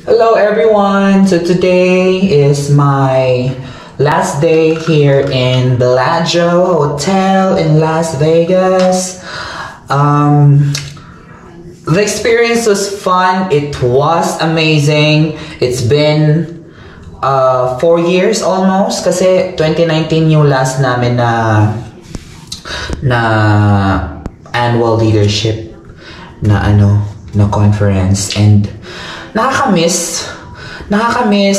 Hello everyone! So today is my last day here in Bellagio Hotel in Las Vegas. The experience was fun. It was amazing. It's been 4 years almost kasi 2019 yung last namin na annual leadership na conference, and nakakamiss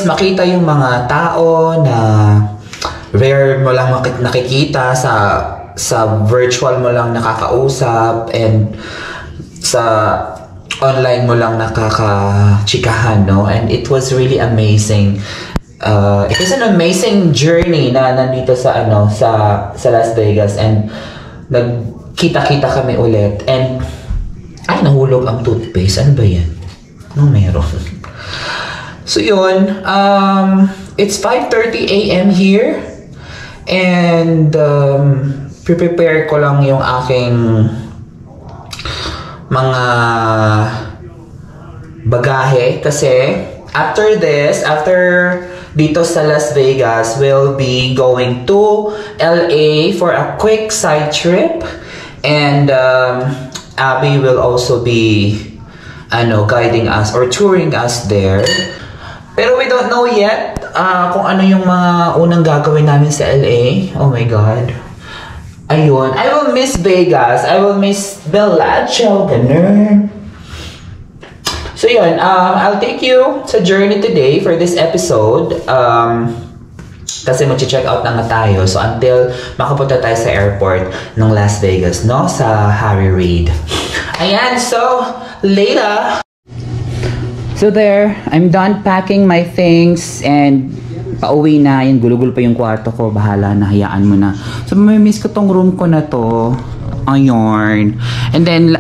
makita yung mga tao na rare mo lang nakikita sa virtual mo lang nakakausap, and sa online mo lang nakakachikahan, no? And it was really amazing. It was an amazing journey na nandito sa Las Vegas, and nagkita-kita kami ulit, and ay, nahulog ang toothpaste. Ano ba yan? No, meron. So yun, it's 5:30 a.m. here, and prepare ko lang yung aking mga bagahe kasi after dito sa Las Vegas, we'll be going to LA for a quick side trip, and Abby will also be guiding us or touring us there. Pero we don't know yet kung ano yung mga unang gagawin namin sa LA. Oh my God. Ayun. I will miss Vegas. I will miss Bellagio. Ganun. So yun. I'll take you sa journey today for this episode. Kasi mag-check out na nga tayo. So until makapunta tayo sa airport ng Las Vegas, no? Sa Harry Reid. Ayan. So, later. So there, I'm done packing my things and pauwi na. Yan, gulo-gulo pa yung kwarto ko. Bahala na, hayaan mo na. So, may-miss ko tong room ko na to. Ayun. And then,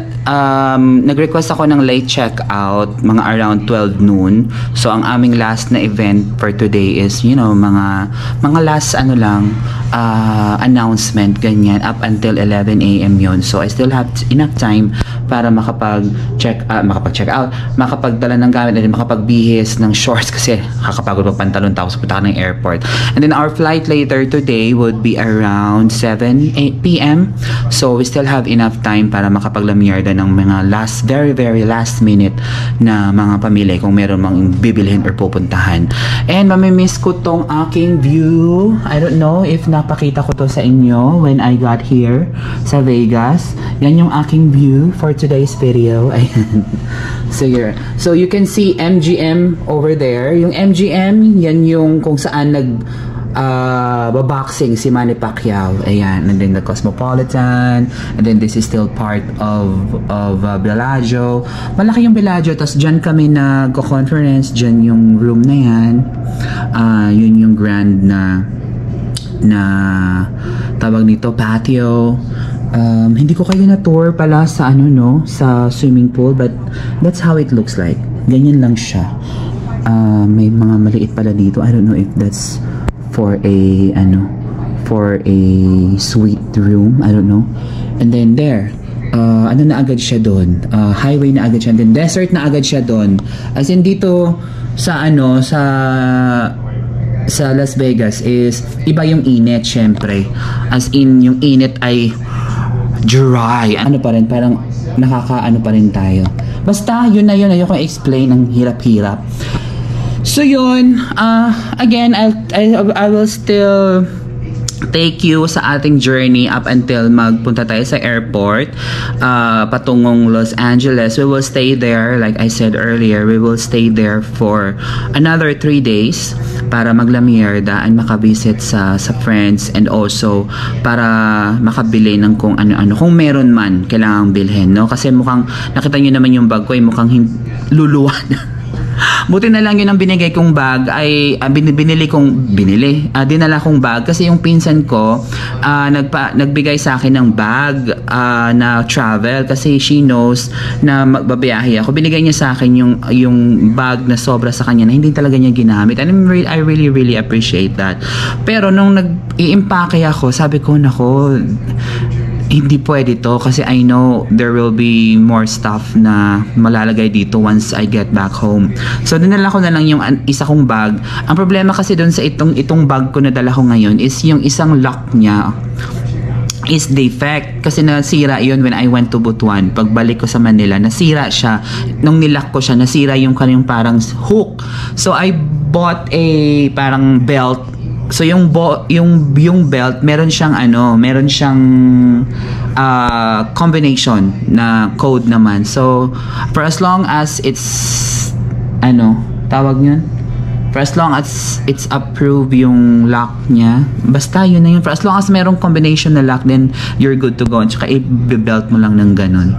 nag-request ako ng late check-out, mga around 12 noon. So, ang aming last na event for today is, mga last announcement, ganyan, up until 11 a.m. yun. So, I still have enough time para makapag-check out, makapagdala ng gamit, and makapagbihis ng shorts kasi kakapagod ng pantalon tapos punta ka ng airport. And then our flight later today would be around 7 p.m. So we still have enough time para makapaglamyarda ng mga very very last minute na mga pamilya kung meron mang bibilhin or pupuntahan. And mamimiss ko tong aking view. I don't know if napakita ko to sa inyo when I got here sa Vegas. Yan yung aking view for today's video. Ayan. So you can see MGM over there. Yung MGM, yan yung kung saan baboxing si Manny Pacquiao. Ayan. And then the Cosmopolitan. And then this is still part of Bellagio. Malaki yung Bellagio. Tapos dyan kami nag-conference. Dyan yung room na yan. Yun yung grand na tawag nito, patio. Hindi ko kayo na tour pala sa sa swimming pool, but that's how it looks like. Ganyan lang siya. May mga maliit pala dito. I don't know if that's for a suite room. I don't know. And then there, na agad siya doon. Highway na agad siya. And then desert na agad siya doon. As in dito sa Las Vegas is iba yung init, syempre. As in yung init ay dry. Pa rin, parang nakakaano pa rin tayo. Basta, yun na yun. Ayoko explain ang hirap-hirap. So, yun. Again, I will still take you sa ating journey up until magpunta tayo sa airport patungong Los Angeles. We will stay there, like I said earlier, we will stay there for another 3 days para maglamierda and makabisit sa friends, and also para makabili ng kung ano-ano, kung meron man kailangang bilhin, no? Kasi mukhang nakita nyo naman yung bag ko, mukhang luluwan. Buti na lang yun ang binigay kong bag ay dinala kong bag kasi yung pinsan ko nagbigay sa akin ng bag na travel kasi she knows na magbabiyahe ako. Binigay niya sa akin yung bag na sobra sa kanya na hindi talaga niya ginamit, and I really appreciate that. Pero nung nag-i-impake ako, sabi ko, nako, hindi pwede to kasi I know there will be more stuff na malalagay dito once I get back home. So dinala ko na lang yung isa kong bag. Ang problema kasi doon sa itong bag ko na dala ko ngayon is yung isang lock niya is defect kasi nasira yun when I went to Butuan. Pagbalik ko sa Manila, nasira siya. Nung nilock ko siya, nasira yung kanyang parang hook. So I bought a parang belt. So yung belt meron siyang combination na code naman. So for as long as it's tawag yun? For as long as it's approved yung lock niya, basta yun na yun. For as long as merong combination na lock, then you're good to go. Tsaka i-belt mo lang ng ganun.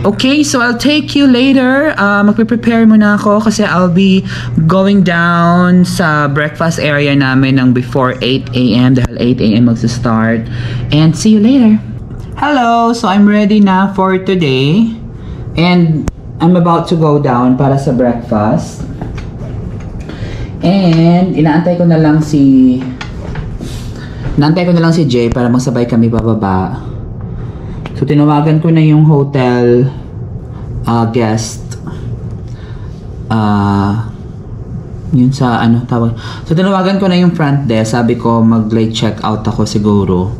Okay, so I'll take you later. Magpe-prepare muna ako kasi I'll be going down sa breakfast area namin ng before 8 a.m. dahil 8 a.m. magsa-start. And see you later. Hello! So I'm ready na for today. And I'm about to go down para sa breakfast. And inaantay ko na lang si Jay para magsabay kami bababa. So tinawagan ko na yung hotel guest. Yun sa tawag. So tinawagan ko na yung front desk. Sabi ko mag-late check out ako siguro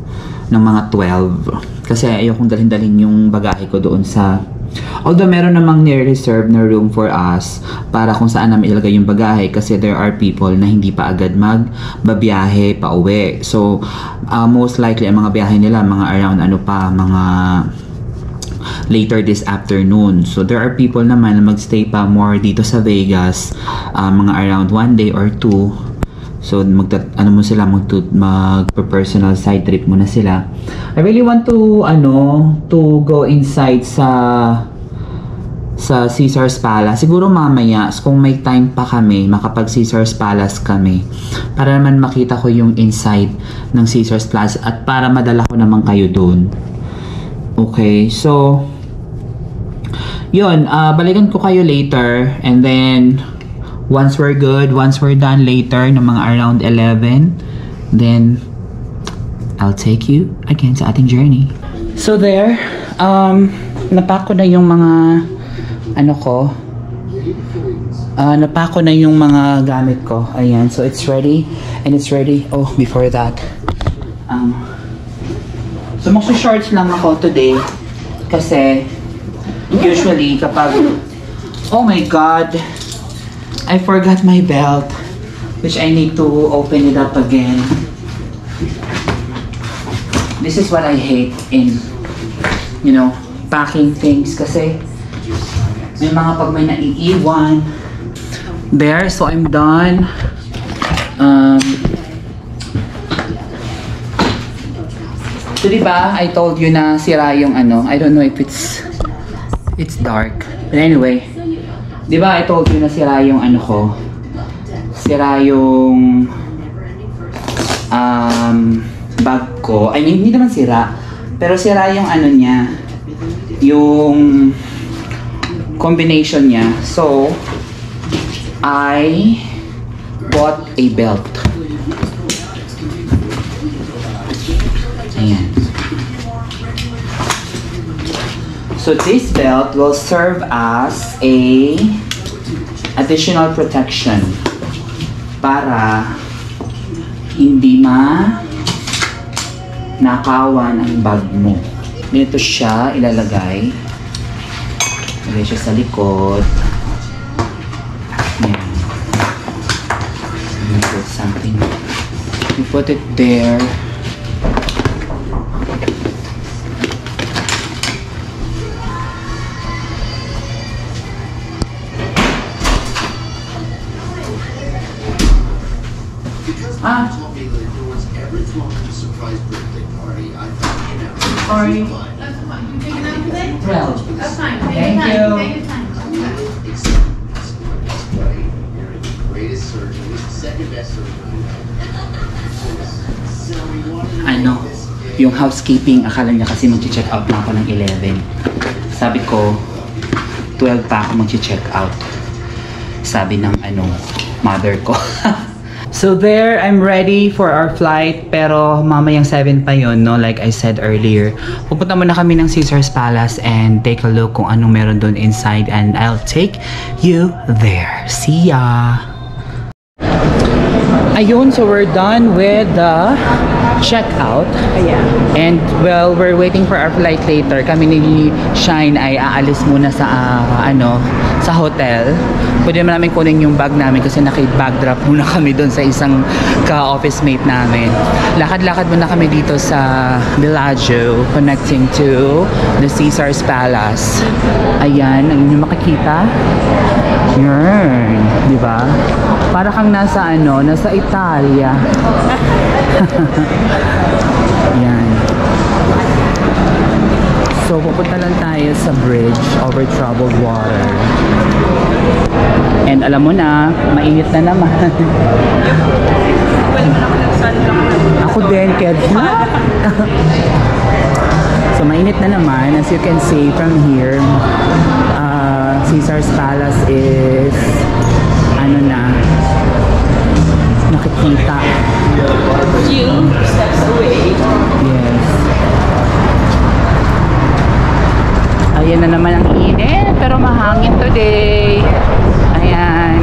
ng mga 12 kasi ayokong dalhin-dalhin yung bagahe ko doon sa. Although meron namang nire-reserve na room for us para kung saan namin ilagay yung bagahe kasi there are people na hindi pa agad magbabiyahe pa uwi. So most likely ang mga biyahe nila mga around mga later this afternoon. So there are people naman na magstay pa more dito sa Vegas mga around 1 day or 2. So mag-personal side trip muna sila. I really want to go inside sa Caesar's Palace. Siguro mamaya kung may time pa kami, makapag Caesar's Palace kami. Para naman makita ko yung inside ng Caesar's Palace at para madala ko naman kayo doon. Okay, so yun, balikan ko kayo later and then once we're done later ng mga around 11, then I'll take you again sa ating journey. So there, napack ko na yung mga napack ko na yung mga gamit ko. Ayan, so it's ready. Oh, before that, so magsa-shorts lang ako today kasi usually kapag oh my god, I forgot my belt, which I need to open it up again. This is what I hate in, packing things kasi may mga pag may naiiwan. There, so I'm done. So diba, I told you na sira yung I don't know if it's dark. But anyway, diba I told you na sira yung sira yung bag ko. I mean, hindi naman sira, pero sira yung niya, yung combination niya. So I bought a belt. Ayan. So this belt will serve as a additional protection para hindi nakawan ang bag mo. Dito siya ilalagay. Ilagay siya sa likod. Yan. You put something. You put it there. Sorry. That's fine. You taking that today? 12. That's fine. Thank you. Take your time. Greatest surgery, second best surgery. Yung housekeeping, akala niya kasi mag-check out na ako ng 11. Sabi ko, 12 pa ako mag-check out. Sabi ng mother ko. So there, I'm ready for our flight, pero mamayang 7 pa yun, no? Like I said earlier. Pupunta muna kami ng Caesar's Palace and take a look kung anong meron doon inside, and I'll take you there. See ya! Ayun, so we're done with the checkout. Ayan. And well, we're waiting for our flight later. Kami ni Shine ay aalis muna sa sa hotel. Pwede naman namin kunin yung bag namin kasi naki-bag drop muna kami doon sa isang ka-office mate namin. Lakad-lakad muna kami dito sa Bellagio connecting to the Caesar's Palace. Ayan, ang inyo makikita. Yan, di ba? Para kang nasa nasa Italia. Yan. So, pupunta lang tayo sa bridge over troubled water. And alam mo na, mainit na naman. Ako din, Kedma. So, mainit na naman. As you can see from here, Caesar's Palace is nakikita. Few steps away. Yes. Ayan na naman ang init, pero mahangin today. Ayan.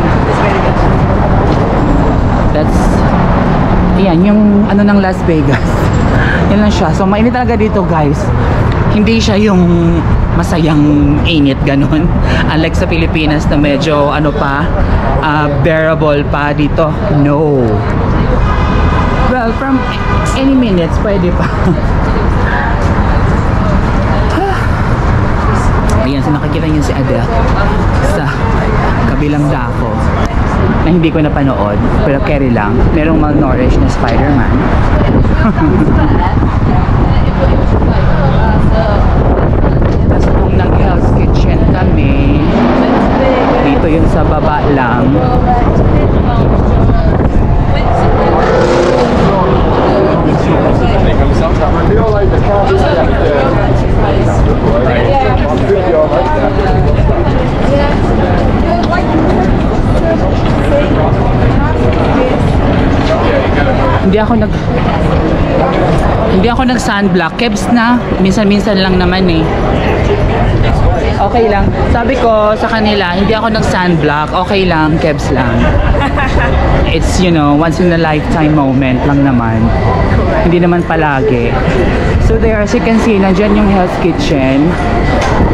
Ayan, yung ng Las Vegas. Yan lang siya. So, mainit talaga dito, guys. Hindi siya yung masayang init, ganun. Unlike sa Pilipinas na medyo, bearable pa dito. No. Well, from any minutes, pwede pa. Ayan, so nakikita niyo si Adele sa kabilang dako na hindi ko napanood, pero carry lang. Merong malnourished na Spider-Man. Tapos kung nag-Hell's Kitchen kami, dito yung sa baba lang. Hindi ako nag sunblock. Kebs na. Minsan-minsan lang naman eh. Okay lang. Sabi ko sa kanila, hindi ako nag sunblock. Okay lang. Kebs lang. It's, once in a lifetime moment lang naman. Hindi naman palagi. So there, as you can see, nandyan yung Hell's Kitchen.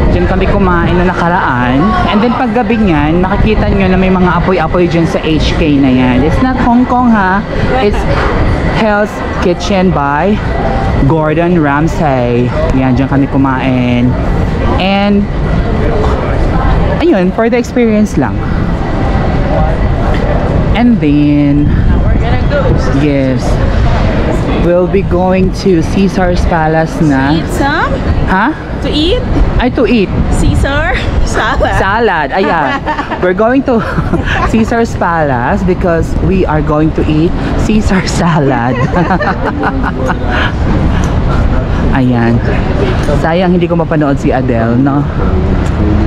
Diyan kami kumain na nakaraan. And then paggabi niyan, makikita nyo na may mga apoy-apoy dyan sa HK na yan. It's not Hong Kong, ha? It's Hell's Kitchen by Gordon Ramsay. Yan, dyan kami kumain. And ayun, for the experience lang. And then We're gonna go. yes, we'll be going to Caesar's Palace na. Eat some? Ha? To eat? Ay, to eat. Caesar? Salad. Salad. Ayan. We're going to Caesar's Palace because we are going to eat Caesar salad. Ayan. Sayang hindi ko mapanood si Adele, no?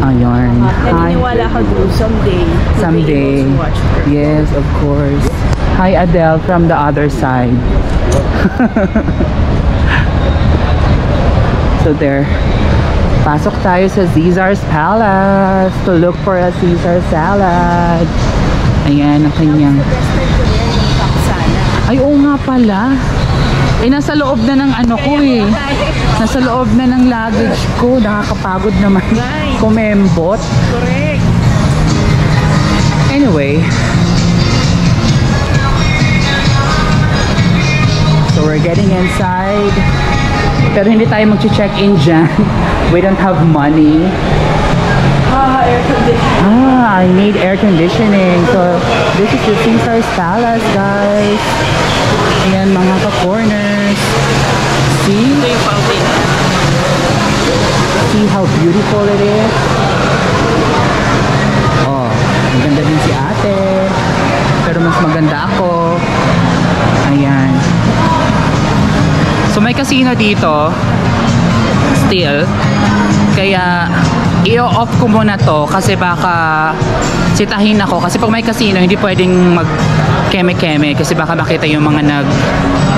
Ayan. Hi. Naniniwala ka doon someday. Someday. To watch her. Yes, of course. Hi, Adele from the other side. So there. Pasok tayo sa Caesar's Palace to look for a Caesar salad. Ayan, ang kanyang. Best time ko rin yung paksana. Ay, oo nga pala. Nasa loob na ng ko eh. Nasa loob na ng luggage ko. Nakakapagod naman. Right. Kumembot. Correct. Anyway. So we're getting inside. Pero hindi tayo mag-check-in dyan. We don't have money. Air conditioning. I need air conditioning. So, this is the Caesar's Palace, guys. Ayan, mga ka-corners. See? Ito yung fountain. See how beautiful it is? Oh, maganda din si ate. Pero mas maganda ako. Ayan. So, may casino dito. Still. Kaya, i-off ko muna to kasi baka sitahin ako. Kasi pag may casino, hindi pwedeng mag keme-keme kasi baka makita yung mga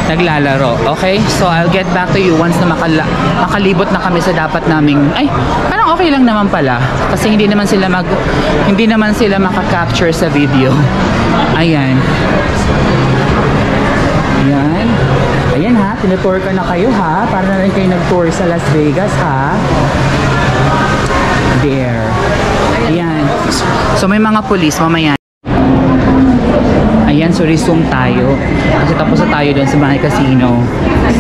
naglalaro. Okay? So, I'll get back to you once na makalibot na kami sa dapat naming... Ay, parang okay lang naman pala. Kasi hindi naman sila maka-capture sa video. Ayan. Ayan. Ayan ha, tinutour ka na kayo ha. Para na rin kayo nag-tour sa Las Vegas ha. There. Ayan. So, may mga police mamaya. Ayan, so resume tayo. Kasi tapos na tayo doon sa bahay casino.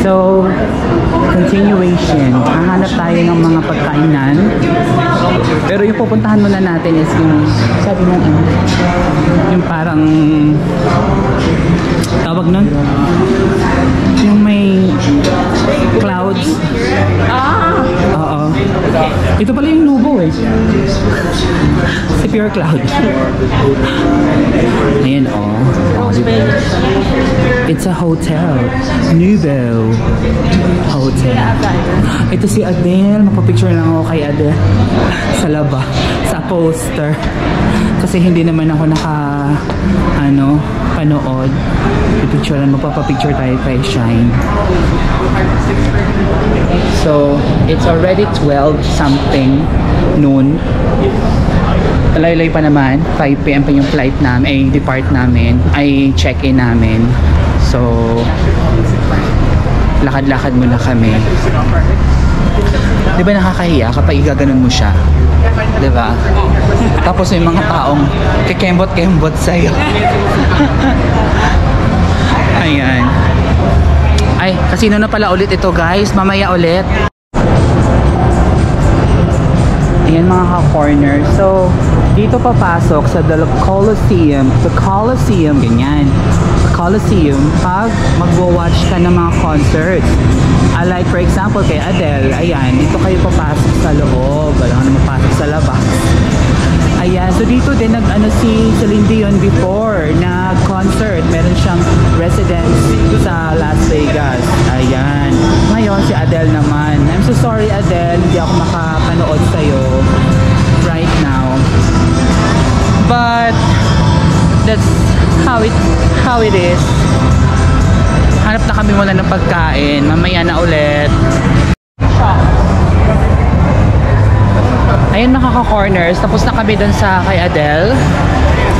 So, continuation. Hahanap tayo ng mga pagkainan. Pero yung pupuntahan muna natin is yung, sabi mo, yung parang, tawag nun? Yung may clouds. Oo. Ito pala yung Nubo eh. Si Pure Cloud. Ayan oh. It's a hotel. Nubo Hotel. Ito si Adele. Magpa-picture lang ako kay Adele. Sa laba. Sa poster. Kasi hindi naman ako panood. Pipicturean, magpapapicture tayo kay Shine. So, it's already 12 something noon. Laylay pa naman. 5 PM pa yung flight namin, ay depart namin, ay check-in namin. So, lakad-lakad muna kami. Di ba nakakahiya kapag igaganon mo siya? Di ba? Tapos yung mga taong kikembot-kembot sa'yo. Ayan. Ay, casino na pala ulit ito guys. Mamaya ulit. Ayan mga ka-corner. So, dito papasok sa The Coliseum. The Coliseum, ganyan. The Coliseum, pag magwo-watch ka ng mga concerts. Like for example kay Adele, ayan, dito kayo papasok sa loob. Wala ka na mapasok sa labas. Ayan, so dito din si Celine Dion before nag-concert. Meron siyang residence sa Las Vegas. Ayan. Ngayon si Adele naman. I'm so sorry Adele, hindi ako makapanood sa'yo right now. But that's how it is. Hanap na kami muna ng pagkain. Mamaya na ulit. Ayun nakaka-corners. Tapos na kami dun sa kay Adele.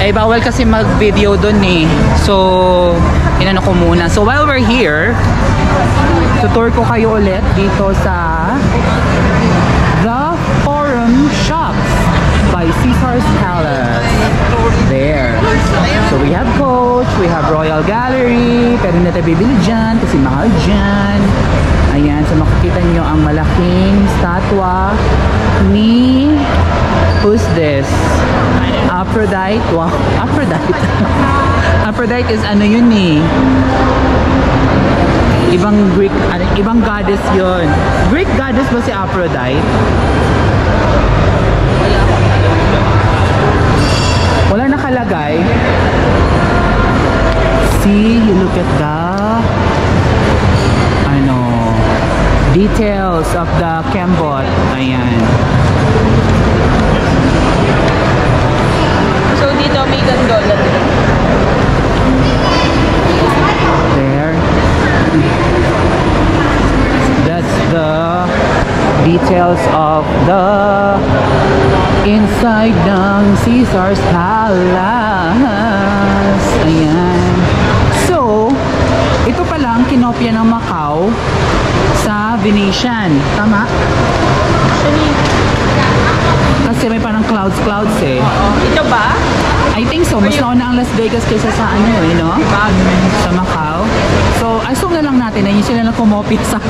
Eh bawal kasi mag-video dun eh. So, inano ko muna. So while we're here, tutour ko kayo ulit dito sa The Forum Shops by Caesar's Palace. There. So we have Coach, we have Royal Gallery, pero hindi tayo bibili dyan kasi mahal dyan. Ayan, so makikita nyo ang malaking statwa ni, who's this? Aphrodite. Wow, Aphrodite. Aphrodite is ano yun eh. Ibang goddess yun. Greek goddess ba si Aphrodite? Wala nakalagay. See, you look at the details of the Kembot. Ayan. So dito may gondola din. There. That's the details of the inside ng Caesar's Palace. Ayan. So, ito palang kinopya ng Macau sa Venetian. Tama? Kasi may parang clouds eh. Ito ba? I think so. Mas nauna ang Las Vegas kaysa sa no? Sa Macau. So, assume na lang natin na yun sila na kumopya sa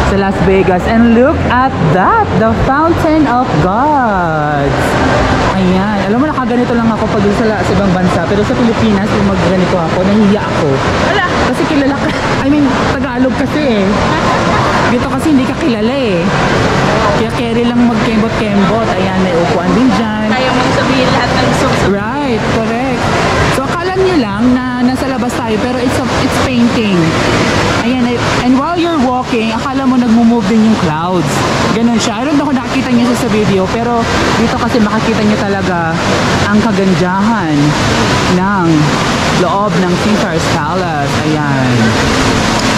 sa Las Vegas. And look at that! The Fountain of Gods! Ayan. Alam mo, nakaganito lang ako pag sa ibang bansa. Pero sa Pilipinas, yung magganito ako, nahihiya ako. Wala. Kasi kilala ka. Tagalog kasi eh. Dito kasi hindi ka kilala eh. Kaya carry lang magkembot-kembot. Ayan, may upuan din dyan. Kaya mong sabihin lahat ng gusto. Right, correct. So akala nyo lang na nasa labas tayo, pero it's painting. Ayan, and while you're walking, akala mo nagmo-move din yung clouds. Ganon sa video, pero dito kasi makikita nyo talaga ang kagandahan ng loob ng Caesar's Palace. Ayan.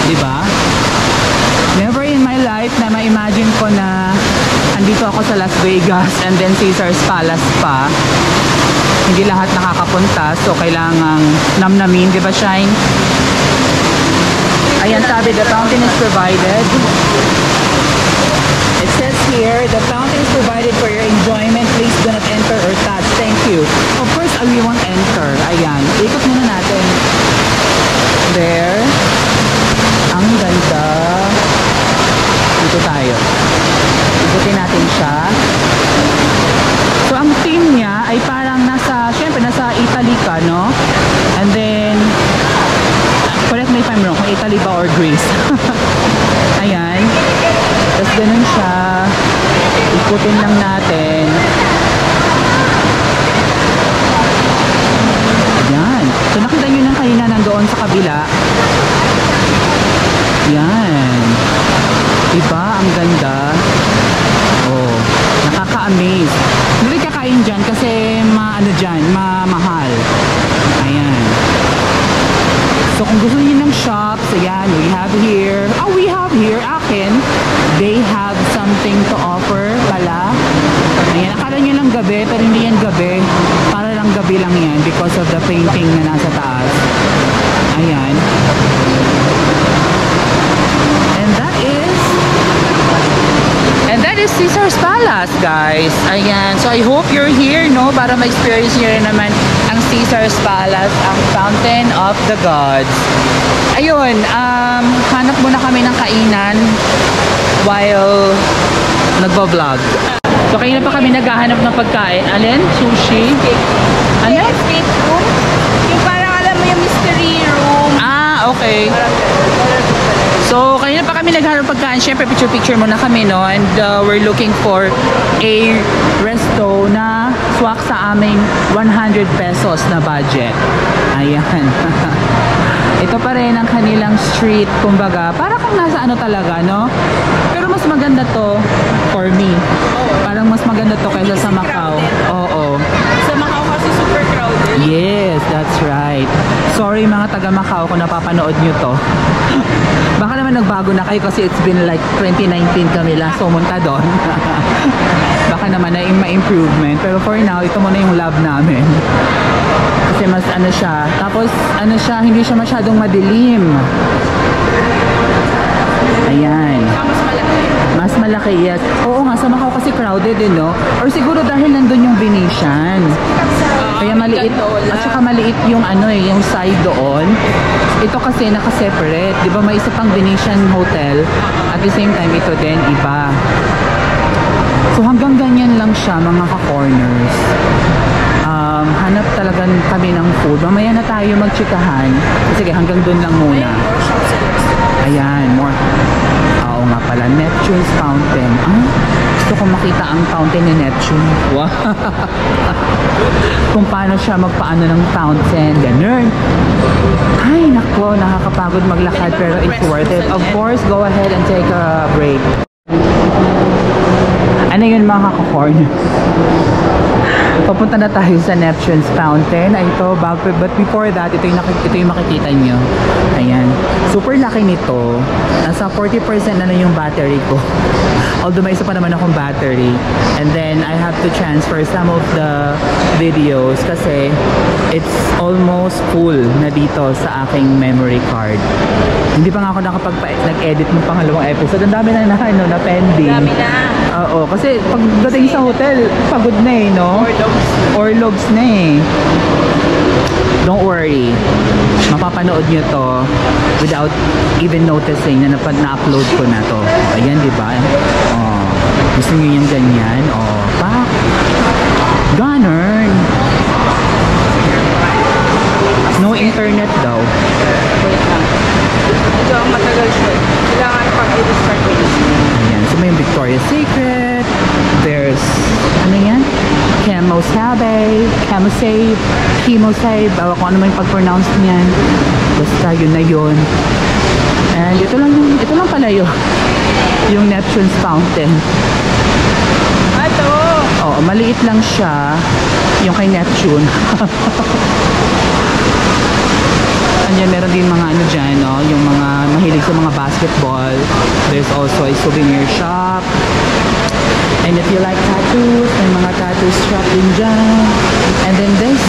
Diba? Never in my life na ma-imagine ko na andito ako sa Las Vegas and then Caesar's Palace pa. Hindi lahat nakakapunta, so kailangang namnamin, di ba, Shine? Ayan, sabi, the fountain is provided. It says here, the fountain is provided for your enjoyment. Please do not enter or touch. Thank you. Of course, we won't enter. Ayan, ikot muna natin. There. Ang ganda. Dito tayo. Ikutin natin siya. So, ang theme niya ay parang syempre nasa Italy ka, no? And then, correct me if I'm wrong, kung Italy ba or Greece. Ayan. Tapos ganun siya. Ikutin lang natin. Ayan. So, nakita nyo ng kanina nandoon sa kabila. Yan. Diba? Ang ganda. Oh, nakaka-amaze. Hindi kakain dyan kasi mahal. Ayan. So, kung gusto niyo ng shops, ayan, we have here, akin, they have something to offer pala. Ayan, akala nyo lang gabi, pero hindi yan gabi. Para lang gabi lang yan because of the painting na nasa taas. Ayan. And that is Caesar's Palace, guys. Ayan. So, I hope you're here, no? Para ma-experience nyo rin naman ang Caesar's Palace, ang Fountain of the Gods. Ayun, hanap muna kami ng kainan while nagbo-vlog. So, kanina pa kami naghahanap ng pagkain. Alin? Sushi? Ano? Escape room. Yung parang alam mo yung mystery room. Ah, okay. So, kanina pa kami naghanap pagkain. Siyempre, picture-picture muna kami, no? And we're looking for a resto na swak sa aming 100 pesos na budget. Ayan. Ito pa rin ang kanilang street, kumbaga. Para kung nasa ano talaga, no? Pero mas maganda to for me. Parang mas maganda to kaysa sa Macau. Oo. Sa Macau kasi super crowded. Yes, that's right. Sorry mga taga Macau kung napapanood nyo to. Baka naman nagbago na kayo kasi it's been like 2019 kami last pumunta doon. Baka naman na ma-improvement. Pero for now, ito muna yung love namin. Kasi mas ano siya. Tapos ano siya, hindi siya masyadong madilim. Ayan. Mas malaki. Mas malaki, yes. Oo nga, sa Macau kasi crowded din, no? Or siguro dahil nandun yung Venetian. Kaya maliit. At saka maliit yung ano eh, yung side doon. Ito kasi naka-separate. Di ba may isa pang Venetian hotel. At the same time, ito din, iba. So hanggang ganyan lang siya, mga ka-corners. Hanap talaga kami ng food. Mamaya na tayo magchikahan. Sige, hanggang doon lang muna. Ayan, more. Oo nga pala, Neptune's Fountain. Gusto ko makita ang fountain ni Neptune. Wow. Kung paano siya magpaano ng fountain. Ganun. Ay, nako, nakakapagod maglakad pero it's worth it. Of course, go ahead and take a break. Ano yun mga ka-corners? Papunta na tayo sa Neptune's Fountain. Ito, but before that, ito yung makikita nyo. Ayan. Super laki nito. Nasa 40% na yung battery ko. Although may isa pa naman akong battery. And then, I have to transfer some of the videos kasi it's almost full na dito sa aking memory card. Hindi pa nga ako nag-edit ng pangalawang episode. Ang dami na pending. Dami na. Oo, kasi pagdating sa hotel, pagod na eh, no? Orlogs na eh. Don't worry. Mapapanood nyo to without even noticing na na-upload ko na to. Ayan, di ba? Oh, gusto nyo yung ganyan? Oh, pak. Ganun. No internet daw. Wait lang. Ito ang matagal siya. Kailangan pag-i-restart ko. Ayan. So may Victoria's Secret. There's, ano yan? Chemosave. Bawa ko ano man yung pag-pronounce niyan. Basta yun na yun. And ito lang pala yun. Yung Neptune's Fountain. Ito, Oo, maliit lang siya. Yung kay Neptune. Andiyan, meron din mga ano dyan, no? Yung mga mahilig sa mga basketball. There's also a souvenir shop. And if you like tattoos, may mga tattoos shop din dyan. And then this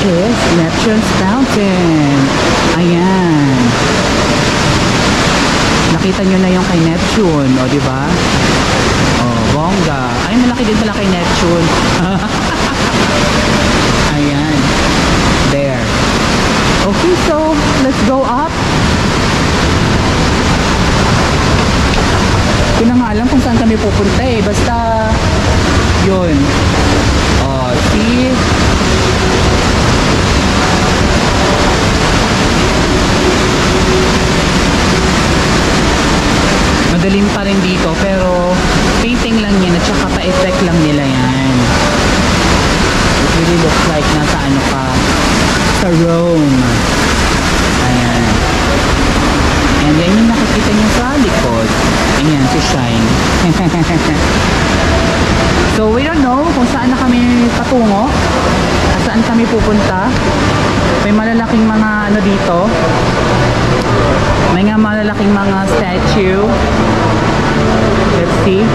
is Neptune's Fountain. Ayan. Nakita nyo na yung kay Neptune, o diba? Oh, bongga. Ay, malaki din pala kay Neptune. Ayan. There. Okay, so let's go up. Hindi na nga alam kung saan kami pupunta eh. Basta, yun. Oh, see? Madalim pa rin dito, pero painting lang yan at saka pa-effect lang nila yan. It really looks like nasa ano ka, sa Rome. Ayan. And then yung nakikita nyo sa likod, ayan, si Shine. So we don't know kung saan na kami patungo, at saan kami pupunta. May malalaking mga ano dito. May nga malalaking mga statue. Let's see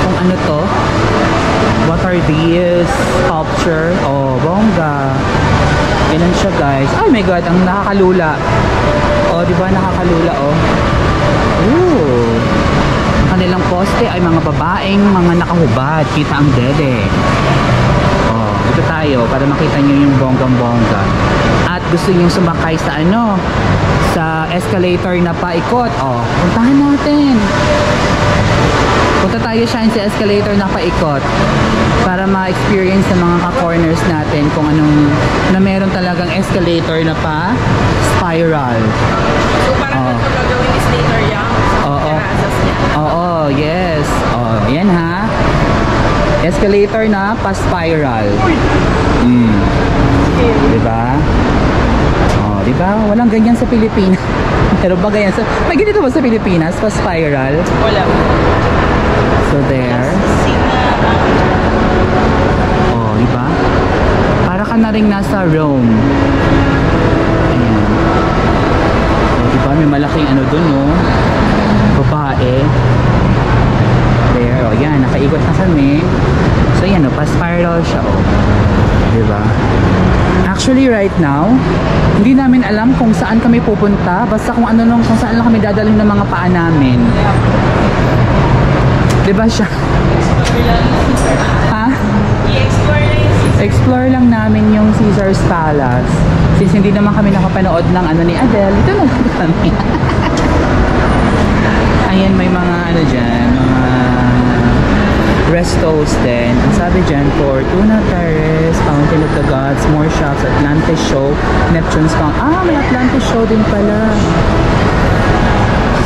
kung ano to. What are these? Sculpture. Oh, bongga. Ganun siya, guys. Oh my god, ang nakakalula. Oh, di ba nakakalula, oh. Ooh. Kanilang poste ay mga babaeng mga nakahubad. Kita ang dede. Oh, dito tayo para makita nyo yung bonggang-bongga. At gusto nyo sumakay sa ano, sa escalator na paikot. Oh, puntahan natin. Punta tayo siya sa escalator na paikot para ma-experience ng mga ka-corners natin kung anong, na meron talagang escalator na pa spiral. So parang ito gagawin is later yung terrazas niya. Oo, yes. Oh, yan ha. Escalator na pa spiral. Diba? Oh, diba? Walang ganyan sa Pilipinas. Pero ba ganyan sa... May ganito ba sa Pilipinas? Pa spiral? Wala. So there. Oh, diba? Para ka na rin nasa Rome. Ayan. Oh, diba? May malaking ano dun, no? Babae. There. Oh, yan. Nakaikot na kami. So, yan, no? Pa-spiral siya, oh. Diba? Actually, right now, hindi namin alam kung saan kami pupunta. Basta kung ano nung, kung saan lang kami dadalhin ng mga paa namin. Diba siya? Ha? Explore lang namin yung Caesar's Palace. Since hindi naman kami nakapanood ng ano ni Adele, ito lang kami. Ayan, may mga ano dyan, mga restos din. Ang sabi dyan, Fortuna Terrace, Fountain of the Gods, more shops, Atlantis Show, Neptune's Fountain. Ah, may Atlantis Show din pala.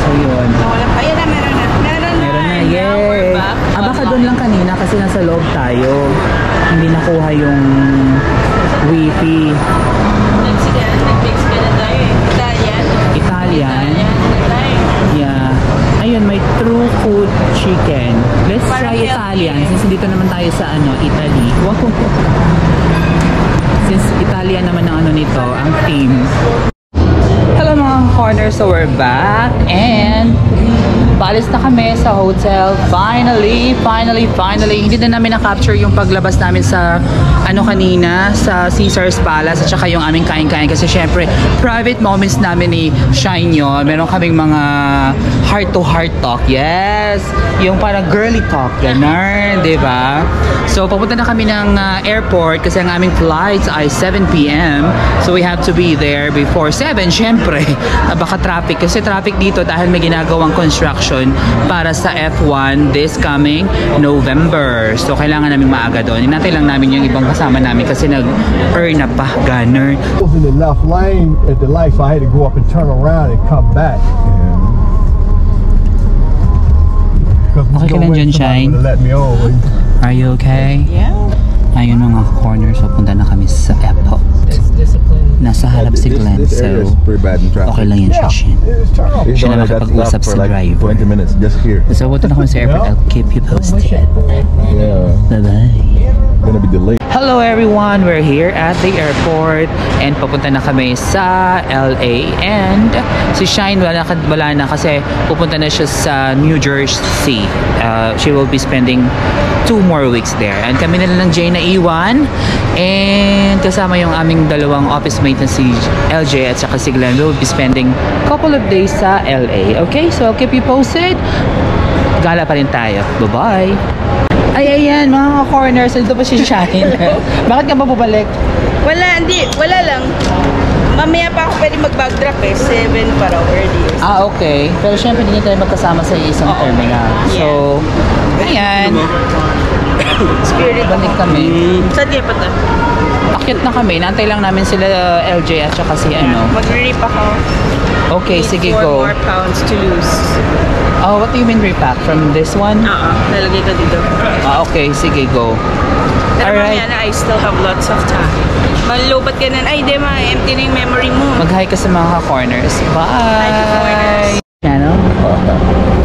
So yun. Ayan na, meron na. Meron na, yay! Ah, baka doon lang kanina kasi nasa loob tayo. Hindi nakuha yung wifi. Let's see, nag-mix ka na tayo eh. Italian? Yeah. Ayun, may true food chicken. Let's try Italian since dito naman tayo sa ano, Italy. Wow. Since Italian naman ang ano nito, ang theme. Hello mga corners, so we're back and paalis na kami sa hotel. Finally. Hindi na namin na-capture yung paglabas namin sa ano kanina, sa Caesar's Palace at saka yung aming kain-kain kasi syempre private moments namin ni Shine yun. Meron kaming mga heart-to-heart talk. Yes! Yung parang girly talk. Ganun, diba? So papunta na kami ng airport kasi ang aming flights ay 7 p.m. So we have to be there before 7 syempre. Baka traffic kasi traffic dito dahil may ginagawang construction para sa F1 this coming November. So kailangan namin maaga doon. Hinantay lang namin yung ibang kasama namin kasi nag-earn na pa, gunner. I was in the left lane at the light, so I had to go up and turn around and come back. Okay ka lang dyan, Shine? Are you okay? Yeah. Ayun mga corner, so punta na kami sa airport. It's discipline. nasa harap si Glenn, This area is so pretty bad in traffic. okay lang yun siya. It's turnover. He's Siya the na one that got nakapag-usap stopped for sa like driver. 20 minutes just here. So, punta na kami sa airport. I'll keep you posted. Yeah, Bye-bye. gonna be delayed. Hello everyone! We're here at the airport and papunta na kami sa LA and si Shine wala na kasi pupunta na siya sa New Jersey. She will be spending 2 more weeks there and kami na lang ng Jay na iwan and kasama yung aming dalawang office mate na si LJ at saka si Glenn. We'll be spending couple of days sa LA. Okay? So I'll keep you posted. Gala pa rin tayo. Bye-bye! Ay, ayan, mga corners. Ito pa si Shine. Bakit ka ba bubalik? Wala lang. Mamaya pa ako pwede mag-bag drop 7 para earlier. Ah, okay. Pero syempre, hindi tayo magkasama sa isang terminal. So, ayan. Spirit. Balik kami. Saan kayo pa to? Akit na kami. Nantay lang namin sila LJ at saka si Mag-rip ako. Okay, sige, 4 go. more pounds to lose. Oh, what do you mean repack? From this one? Nalagay ko dito. Ah, okay. Sige, go. Pero Alright. mamaya na, I still have lots of time. Malupat ka na, ay di empty na yung memory mo. Mag-hi ka sa mga corners. Bye! Channel?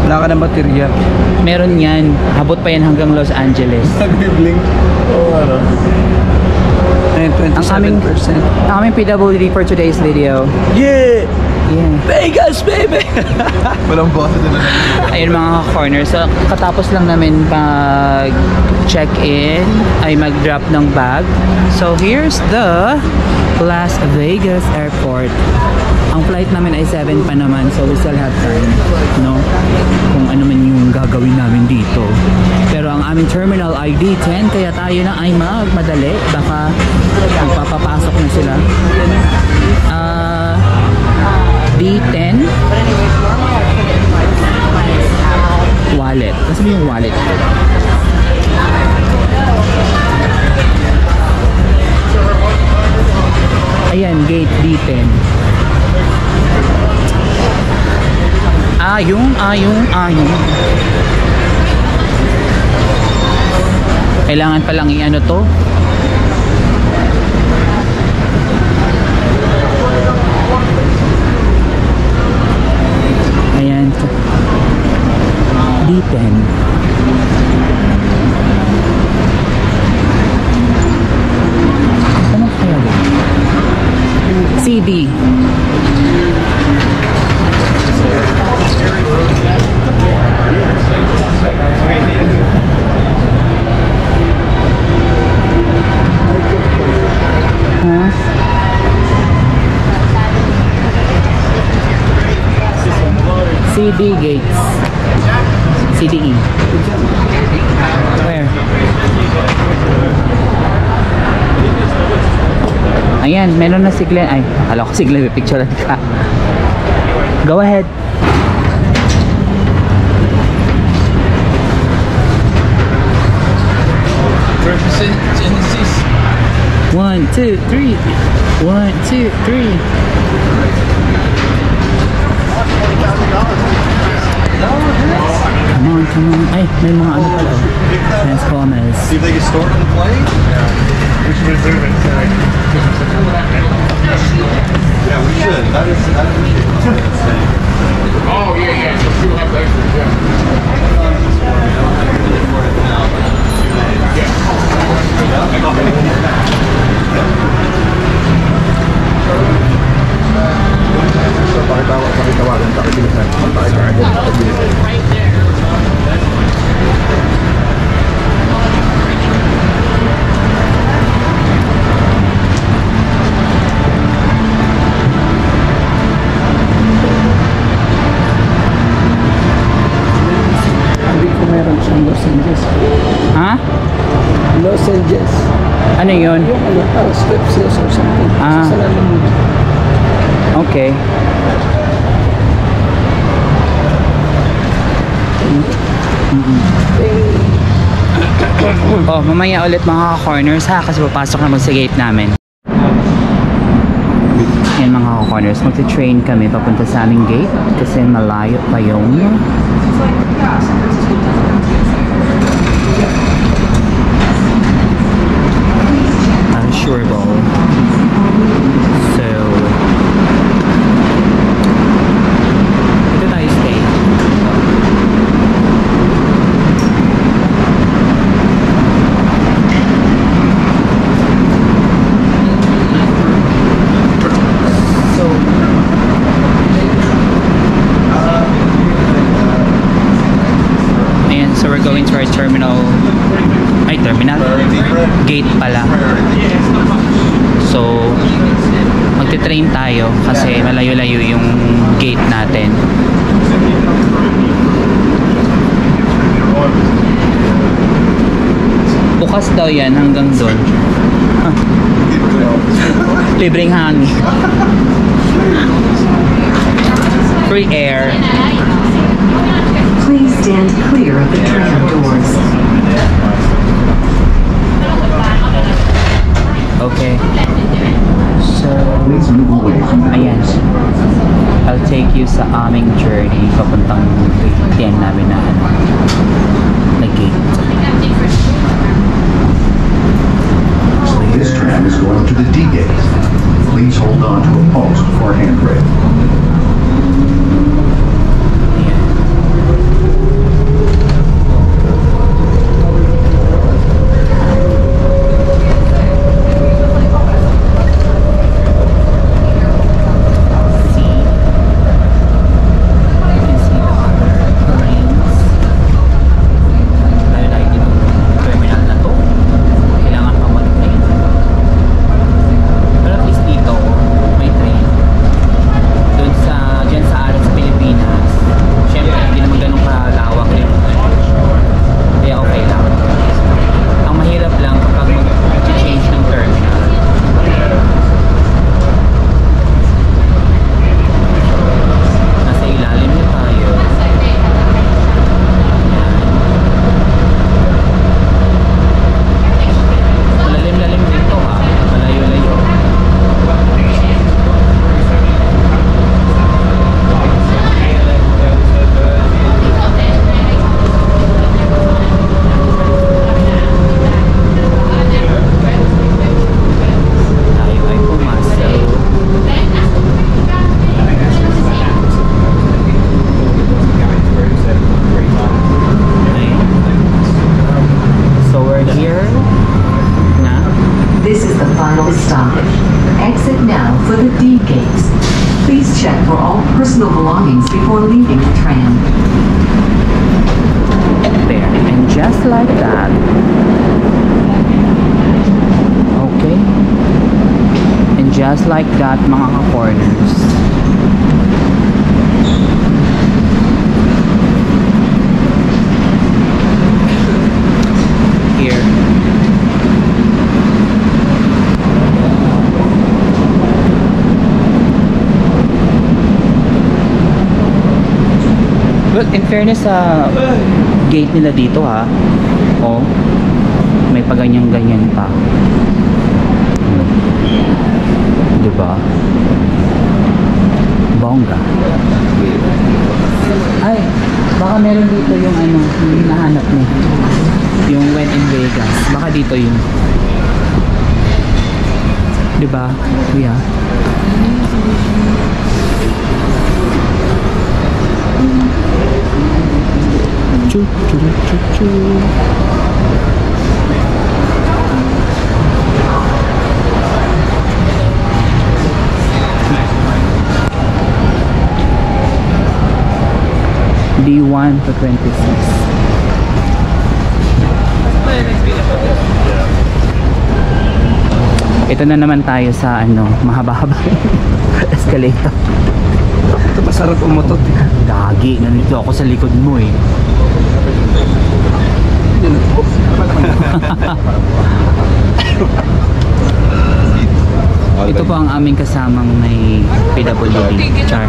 Wala ka ng baterya. Meron yan. Habot pa yan hanggang Los Angeles. Nag-blink. Oh, ano. Ayun, 27%. Ang aming PWD for today's video. Yeah! Yeah. Vegas, baby! Walang boses na Ayun mga corners. So, katapos lang namin mag-check-in, ay mag-drop ng bag. So, here's the Las Vegas Airport. Ang flight namin ay 7 pa naman, so we still have time, no? Kung ano man yung gagawin namin dito. Pero ang aming terminal ay D10, kaya tayo na ay magmadali. Baka magpapapasok na sila. D10 wallet. Kasi mo yung wallet. Ayan, gate D10. Ayong. Kailangan palang i-ano to. Ayan. D10. Ano kaya ba? CD. CD gates. CDE. Where? Ayan, meron na si Glenn. Ay, akala ko si Glenn, may picture ka. Go ahead. Represent Genesis. 1, 2, 3. 1, 2, 3. Come on. Ay, may mga ano pala. Transformers. See if they can store it on the plane? We should reserve it. Yeah, we should. That is Oh, yeah. So people have the extra, Hindi ko meron siyang Los Angeles. Ha? Los Angeles. Ano yun? Yung Strepsils or something. Ah. Sa lalim mo. Okay. Oh, mamaya ulit mga corners ha kasi papasok naman sa gate namin. Yan mga corners, magti-train kami papunta sa aming gate kasi malayo pa yung sure ball. So gate pala. So, magte-train tayo kasi malayo-layo yung gate natin. Bukas daw yan hanggang doon. Libreng hangin. Free air. Please stand clear of the tram doors. Okay. So, ayan. I'll take you sa aming journey papuntang tiyan namin na gate. This tram is going to the D gate. Please hold on to a post or handrail. Personal belongings before leaving the tram. There, and just like that. Okay. And just like that, mga ka-corners. Here. Well, in fairness sa gate nila dito ha, oh, may paganyan-ganyan pa. Diba? Bongga. Ay, baka meron dito yung ano, yung hinahanap mo. Yung when in Vegas. Baka dito yun. Diba? Kuya? D1 to 26. Ito na naman tayo sa ano, mahaba-haba escalator. Ito masarap umutot. Gagi, nandito ako sa likod mo eh. Ito po ang aming kasamang may PWD. Char.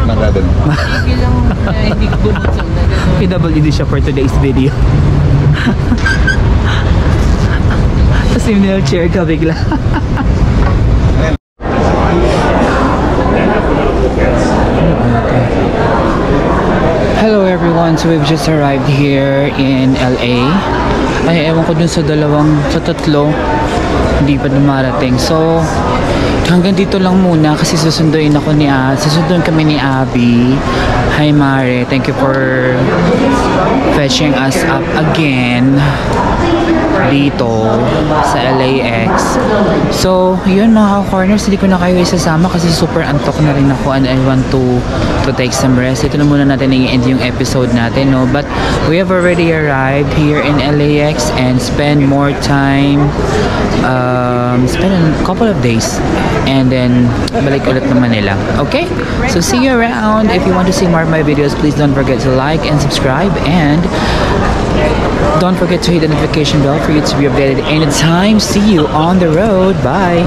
PWD siya for today's video. Tapos yung wheelchair ka bigla. Hello everyone, so we've just arrived here in LA. Ay, ewan ko dun sa tatlo, hindi pa dumarating. So, hanggang dito lang muna kasi susunduin kami ni Abby. Hi Mare, thank you for fetching us up again dito sa LAX. So, yun mga corners, hindi ko na kayo isasama kasi super antok na rin ako and I want to take some rest. Ito na muna natin i-end yung episode natin, no? But we have already arrived here in LAX and spend more time, spend a couple of days and then balik ulit na Manila. Okay? So, see you around. If you want to see more of my videos, please don't forget to like and subscribe and don't forget to hit the notification bell for you to be updated anytime. See you on the road. Bye.